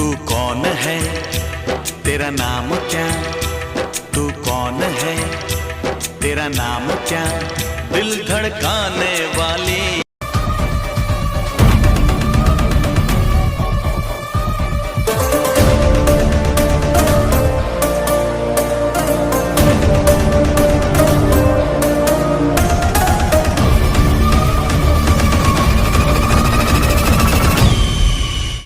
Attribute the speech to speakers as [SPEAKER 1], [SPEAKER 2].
[SPEAKER 1] तू कौन है, तेरा नाम क्या, तू कौन है, तेरा नाम क्या, दिल धड़काने वाली